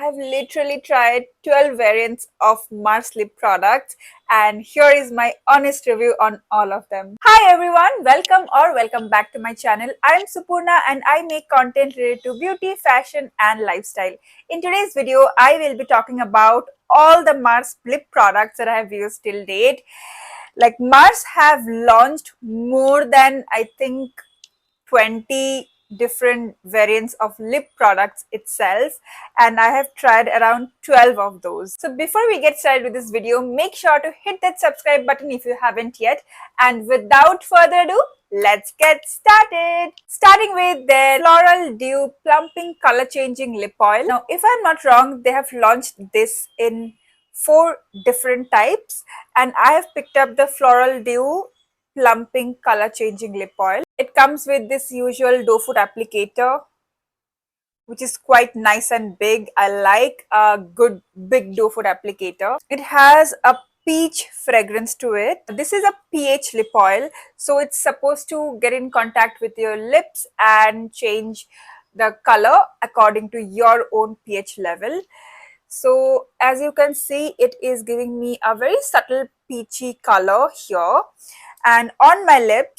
have literally tried 12 variants of Mars lip products, and here is my honest review on all of them. Hi everyone, welcome back to my channel. I am Supurna and I make content related to beauty, fashion and lifestyle. In today's video, I will be talking about all the Mars lip products that I have used till date. Like Mars have launched more than I think 20 different variants of lip products itself, and I have tried around 12 of those. So before we get started with this video, make sure to hit that subscribe button if you haven't yet, and without further ado, let's get started. Starting with their Floral Dew Plumping Color Changing Lip Oil. Now if I'm not wrong, they have launched this in 4 different types, and I have picked up the Floral Dew Plumping Color Changing Lip Oil. It comes with this usual doe foot applicator, which is quite nice and big. I like a good big doe foot applicator. It has a peach fragrance to it. This is a pH lip oil, so it's supposed to get in contact with your lips and change the color according to your own pH level. So as you can see, it is giving me a very subtle peachy color here, and on my lip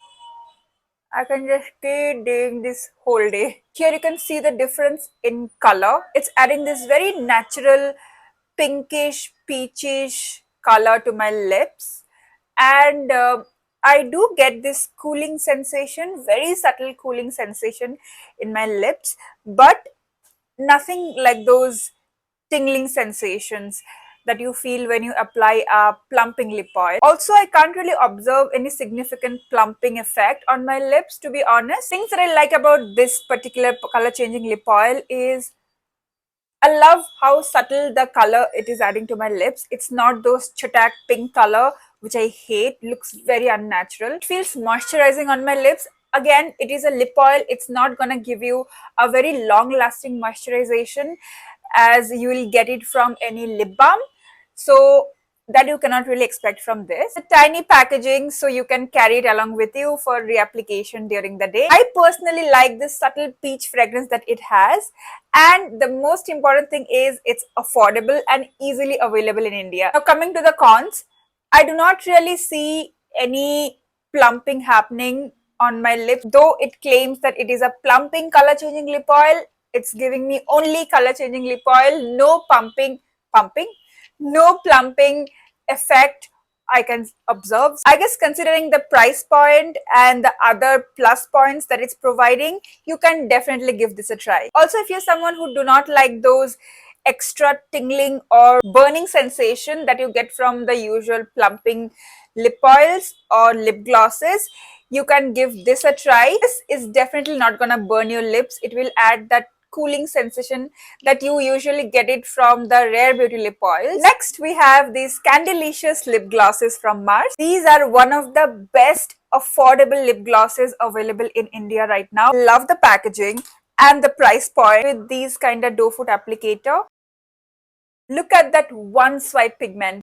I can just keep doing this whole day. Here you can see the difference in color. It's adding this very natural pinkish peachish color to my lips, and I do get this cooling sensation, very subtle cooling sensation in my lips, but nothing like those tingling sensations that you feel when you apply a plumping lip oil. Also, I can't really observe any significant plumping effect on my lips, to be honest. Things that I like about this particular color changing lip oil is I love how subtle the color it is adding to my lips. It's not those chatak pink color, which I hate. Looks very unnatural. It feels moisturizing on my lips. Again, it is a lip oil. It's not gonna give you a very long lasting moisturization as you will get it from any lip balm. So that you cannot really expect from this. A tiny packaging, so you can carry it along with you for reapplication during the day. I personally like this subtle peach fragrance that it has, and the most important thing is it's affordable and easily available in India. Now coming to the cons, I do not really see any plumping happening on my lip, though it claims that it is a plumping color changing lip oil. It's giving me only color changing lip oil, no pumping, no plumping effect I can observe. I guess considering the price point and the other plus points that it's providing, you can definitely give this a try. Also, if you're someone who do not like those extra tingling or burning sensation that you get from the usual plumping lip oils or lip glosses, you can give this a try. This is definitely not gonna burn your lips. It will add that cooling sensation that you usually get it from the Rare Beauty lip oils. Next, we have these Candelicious lip glosses from Mars. These are one of the best affordable lip glosses available in India right now. Love the packaging and the price point with these kind of doe foot applicator. Look at that one swipe pigment.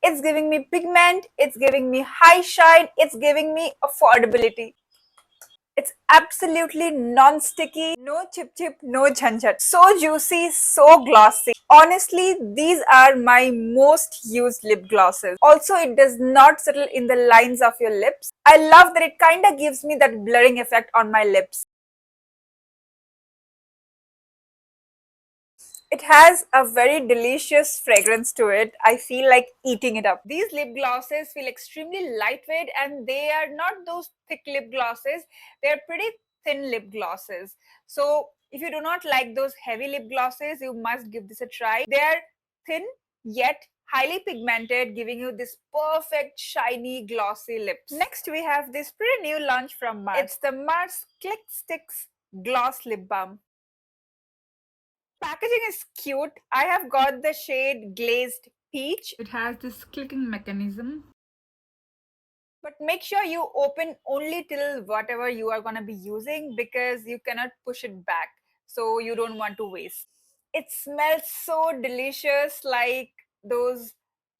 It's giving me pigment, it's giving me high shine, it's giving me affordability. It's absolutely non-sticky, no chip, no jhanjhat. So juicy, so glossy. Honestly, these are my most used lip glosses. Also, it does not settle in the lines of your lips. I love that it kind of gives me that blurring effect on my lips. It has a very delicious fragrance to it. I feel like eating it up. These lip glosses feel extremely lightweight, and they are not those thick lip glosses. They're pretty thin lip glosses. So if you do not like those heavy lip glosses, you must give this a try. They're thin yet highly pigmented, giving you this perfect shiny glossy lips. Next we have this pretty new launch from Mars. It's the Mars Click Sticks Gloss Lip Balm. Packaging is cute. I have got the shade Glazed Peach. It has this clicking mechanism. But make sure you open only till whatever you are going to be using, because you cannot push it back. So you don't want to waste. It smells so delicious, like those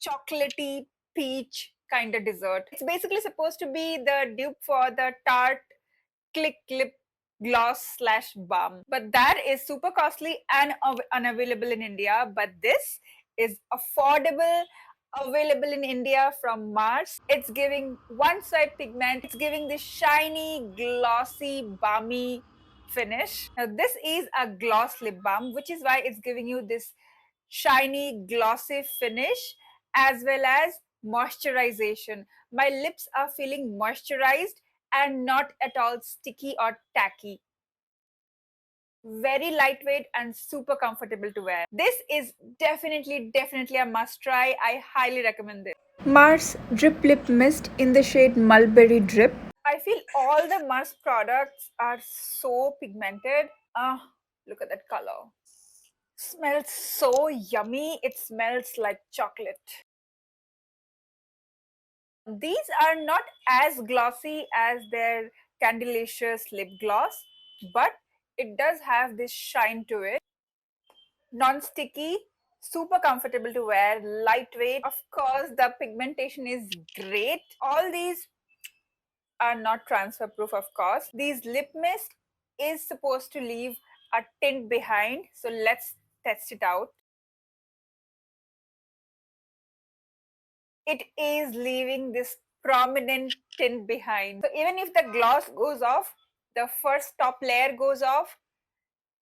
chocolatey peach kind of dessert. It's basically supposed to be the dupe for the Tarte Click Lip gloss slash balm, but that is super costly and unavailable in India. But this is affordable, available in India from Mars. It's giving one side pigment, it's giving this shiny, glossy, balmy finish. Now, this is a gloss lip balm, which is why it's giving you this shiny, glossy finish as well as moisturization. My lips are feeling moisturized and not at all sticky or tacky. Very lightweight and super comfortable to wear. This is definitely a must try. I highly recommend this. Mars Drip Lip Mist in the shade Mulberry Drip. I feel all the Mars products are so pigmented. Ah, look at that color. Smells so yummy. It smells like chocolate. These are not as glossy as their Candylicious lip gloss, but it does have this shine to it. Non-sticky, super comfortable to wear, lightweight. Of course, the pigmentation is great. All these are not transfer proof, of course. These lip mist is supposed to leave a tint behind. So let's test it out. It is leaving this prominent tint behind. So even if the gloss goes off, the first top layer goes off,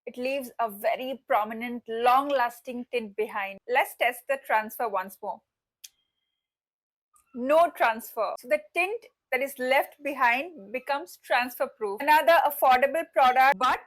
it leaves a very prominent, long lasting tint behind. Let's test the transfer once more. No transfer. So the tint that is left behind becomes transfer proof. Another affordable product, but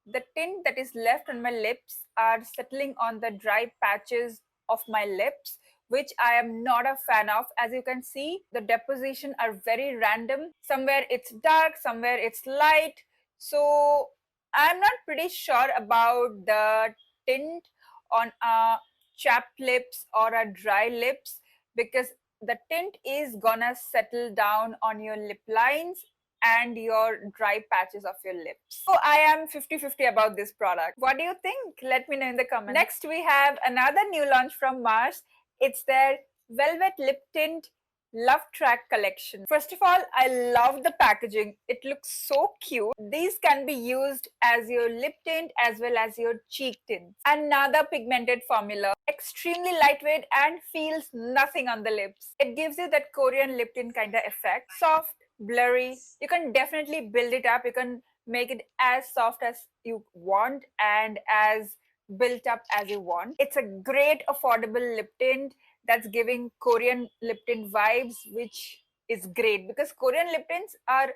the tint that is left on my lips are settling on the dry patches of my lips, which I am not a fan of. As you can see, the deposition are very random. Somewhere it's dark, somewhere it's light. So I'm not pretty sure about the tint on a chapped lips or a dry lips, because the tint is gonna settle down on your lip lines and your dry patches of your lips. So I am 50-50 about this product. What do you think? Let me know in the comments. Next we have another new launch from Mars. It's their Velvet Lip Tint Love Track collection. First of all, I love the packaging. It looks so cute. These can be used as your lip tint as well as your cheek tint. Another pigmented formula, extremely lightweight and feels nothing on the lips. It gives you that Korean lip tint kind of effect. Soft, blurry. You can definitely build it up. You can make it as soft as you want and as built up as you want. It's a great affordable lip tint that's giving Korean lip tint vibes, which is great because Korean lip tints are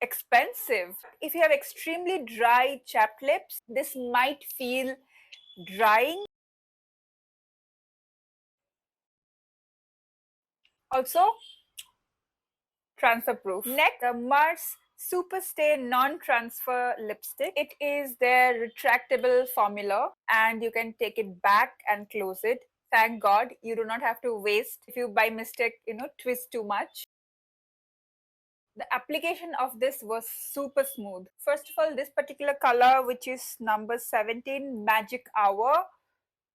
expensive. If you have extremely dry chapped lips, this might feel drying. Also, transfer proof. Next, the Mars Super Stay Non-Transfer Lipstick. It is their retractable formula and you can take it back and close it. Thank God you do not have to waste if you by mistake, twist too much. The application of this was super smooth. First of all, this particular color, which is number 17, Magic Hour,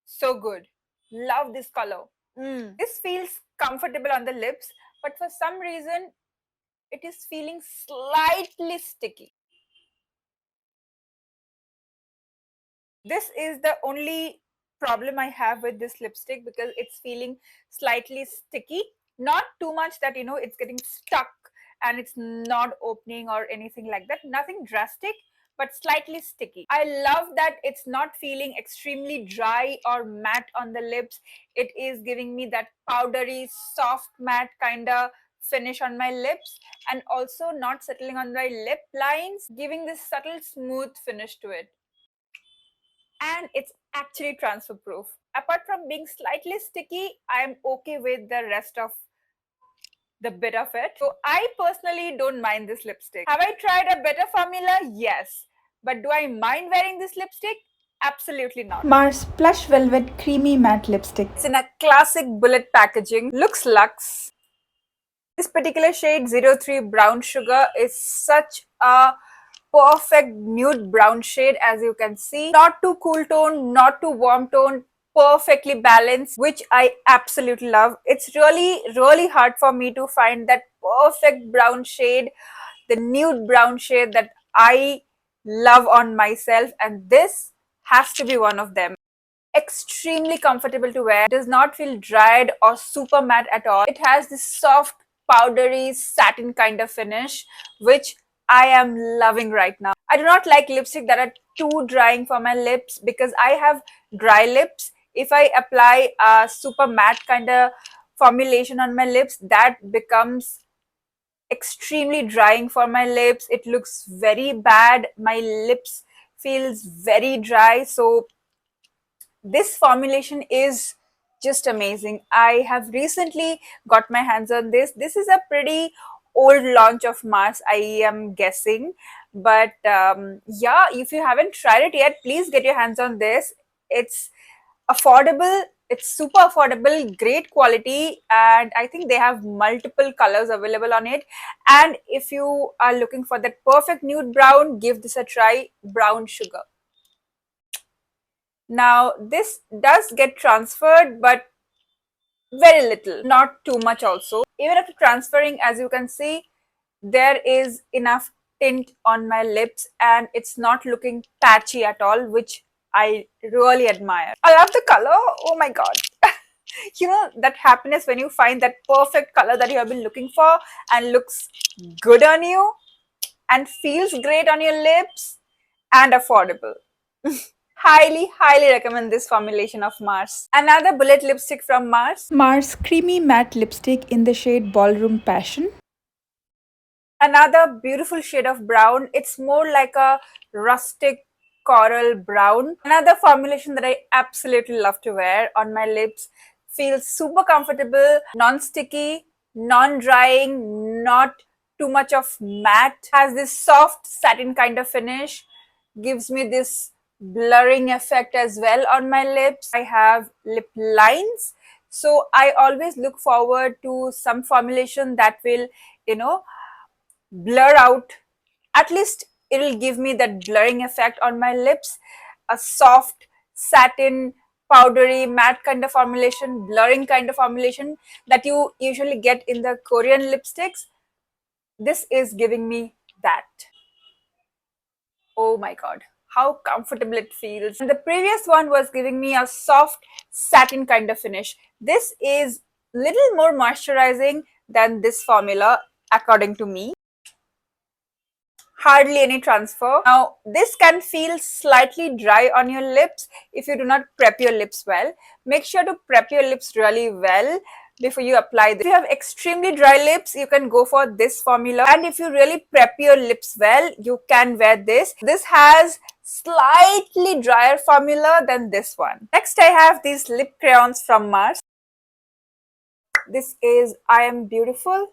so good. Love this color. This feels comfortable on the lips, but for some reason, it is feeling slightly sticky. This is the only problem I have with this lipstick because it's feeling slightly sticky. Not too much that it's getting stuck and it's not opening or anything like that. Nothing drastic, but slightly sticky. I love that it's not feeling extremely dry or matte on the lips. It is giving me that powdery, soft matte kind of finish on my lips and also not settling on my lip lines, giving this subtle smooth finish to it. And it's actually transfer proof. Apart from being slightly sticky, I am okay with the rest of the bit of it. So I personally don't mind this lipstick. Have I tried a better formula? Yes. But do I mind wearing this lipstick? Absolutely not. Mars Plush Velvet Creamy Matte Lipstick. It's in a classic bullet packaging. Looks luxe. This particular shade 03 Brown Sugar is such a perfect nude brown shade, as you can see. Not too cool tone, not too warm tone, perfectly balanced, which I absolutely love. It's really hard for me to find that perfect brown shade, the nude brown shade that I love on myself, and this has to be one of them. Extremely comfortable to wear, does not feel dried or super matte at all. It has this soft, powdery, satin kind of finish, which I am loving right now. I do not like lipstick that are too drying for my lips because I have dry lips. If I apply a super matte kind of formulation on my lips, that becomes extremely drying for my lips. It looks very bad. My lips feels very dry. So this formulation is just amazing. I have recently got my hands on this. This is a pretty old launch of Mars, I am guessing. But yeah, if you haven't tried it yet, please get your hands on this. It's affordable, it's super affordable, great quality, and I think they have multiple colors available on it. And if you are looking for that perfect nude brown, give this a try. Brown sugar. Now, this does get transferred, but very little, not too much also. Even after transferring, as you can see, there is enough tint on my lips and it's not looking patchy at all, which I really admire. I love the color. Oh my god. You know, that happiness when you find that perfect color that you have been looking for and looks good on you and feels great on your lips and affordable. Highly recommend this formulation of Mars. Another bullet lipstick from Mars. Mars Creamy Matte Lipstick in the shade Ballroom Passion. Another beautiful shade of brown. It's more like a rustic coral brown. Another formulation that I absolutely love to wear on my lips. Feels super comfortable, non-sticky, non-drying, not too much of matte. Has this soft satin kind of finish. Gives me this blurring effect as well on my lips. I have lip lines. So I always look forward to some formulation that will, you know, blur out. At least it will give me that blurring effect on my lips. A soft satin powdery matte kind of formulation, blurring kind of formulation that you usually get in the Korean lipsticks. This is giving me that. Oh my god, how comfortable it feels. And the previous one was giving me a soft satin kind of finish. This is little more moisturizing than this formula according to me. Hardly any transfer. Now, this can feel slightly dry on your lips if you do not prep your lips well. Make sure to prep your lips really well before you apply this. If you have extremely dry lips, you can go for this formula. And if you really prep your lips well, you can wear this. This has slightly drier formula than this one. Next, I have these lip crayons from Mars. This is I Am Beautiful.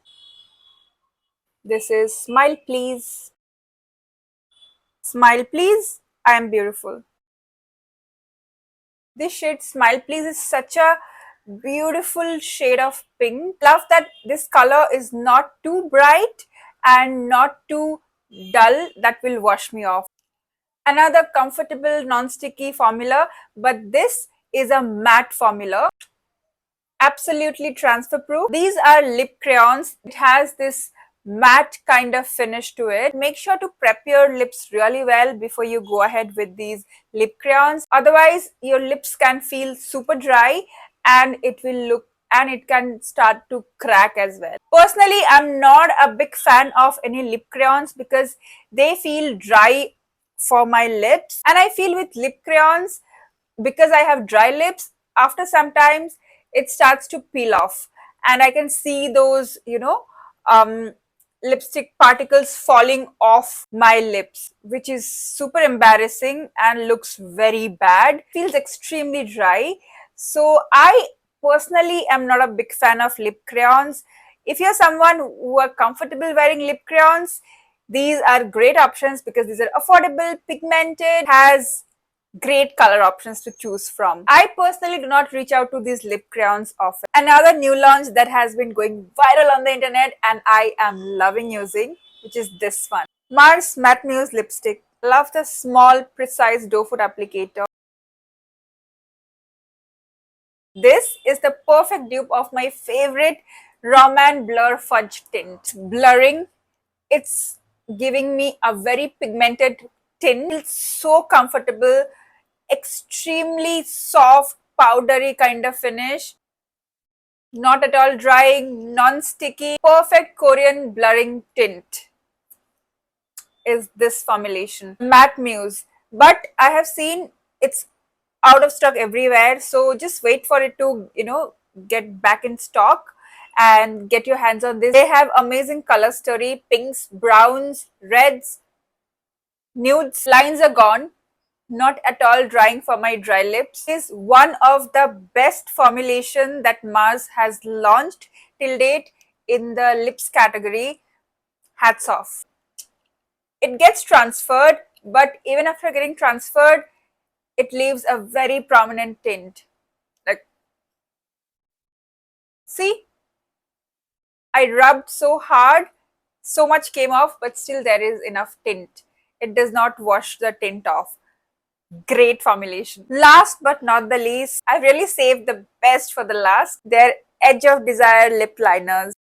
This is Smile Please. Smile Please, I Am Beautiful. This shade Smile Please is such a beautiful shade of pink. Love that this color is not too bright and not too dull that will wash me off. Another comfortable non-sticky formula, but this is a matte formula. Absolutely transfer proof. These are lip crayons. It has this matte kind of finish to it. Make sure to prep your lips really well before you go ahead with these lip crayons. Otherwise, your lips can feel super dry and it can start to crack as well. Personally, I'm not a big fan of any lip crayons because they feel dry for my lips. And I feel with lip crayons, because I have dry lips, after some times it starts to peel off and I can see those, um, lipstick particles falling off my lips, which is super embarrassing and looks very bad. Feels extremely dry. So I personally am not a big fan of lip crayons. If you're someone who are comfortable wearing lip crayons, these are great options because these are affordable, pigmented, has great color options to choose from. I personally do not reach out to these lip crayons often. Another new launch that has been going viral on the internet and I am loving using, which is this one. Mars Matte Muse Lipstick. Love the small, precise doe foot applicator. This is the perfect dupe of my favorite Roman Blur Fudge tint. Blurring, it's giving me a very pigmented tint. It's so comfortable, extremely soft, powdery kind of finish. Not at all drying, non-sticky, perfect Korean blurring tint is this formulation. Matte Muse. But I have seen it's out of stock everywhere, so just wait for it to, get back in stock and get your hands on this. They have amazing color story, pinks, browns, reds, nudes. Lines are gone, not at all drying for my dry lips. Is one of the best formulation that Mars has launched till date in the lips category. Hats off. It gets transferred, but even after getting transferred, it leaves a very prominent tint. Like, see, I rubbed so hard, so much came off, but still there is enough tint. It does not wash the tint off. Great formulation. Last but not the least, I really saved the best for the last. Their Edge of Desire lip liners.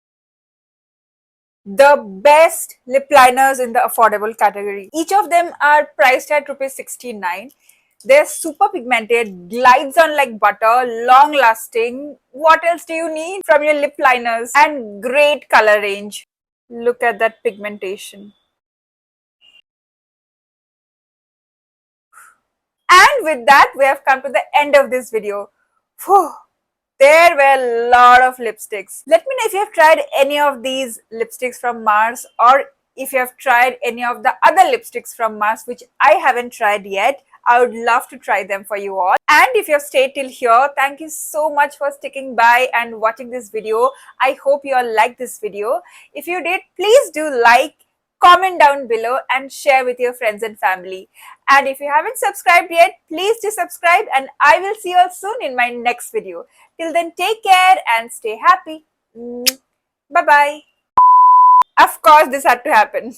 The best lip liners in the affordable category. Each of them are priced at rupees 69. They're super pigmented, glides on like butter, long lasting. What else do you need from your lip liners? And great color range. Look at that pigmentation. And with that, we have come to the end of this video. Whew, there were a lot of lipsticks. Let me know if you have tried any of these lipsticks from Mars, or if you have tried any of the other lipsticks from Mars, which I haven't tried yet. I would love to try them for you all. And if you have stayed till here, thank you so much for sticking by and watching this video. I hope you all liked this video. If you did, please do like, comment down below and share with your friends and family. And if you haven't subscribed yet, please do subscribe, and I will see you all soon in my next video. Till then, take care and stay happy. Bye bye. Of course, this had to happen.